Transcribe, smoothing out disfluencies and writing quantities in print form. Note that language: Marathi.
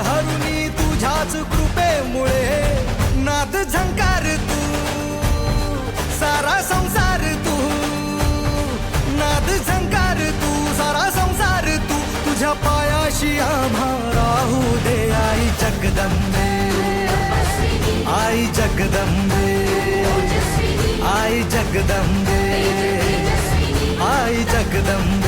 हरुणी तुझ्याच कृपेमुळे नाद झंकार तू सारा संसार तू नाद झंकार तू सारा संसार तू तुझ्या पायाशी आम्हा राहू दे आई जगदंबे आई जगदंबे आई जगदंबे आई जगदंबे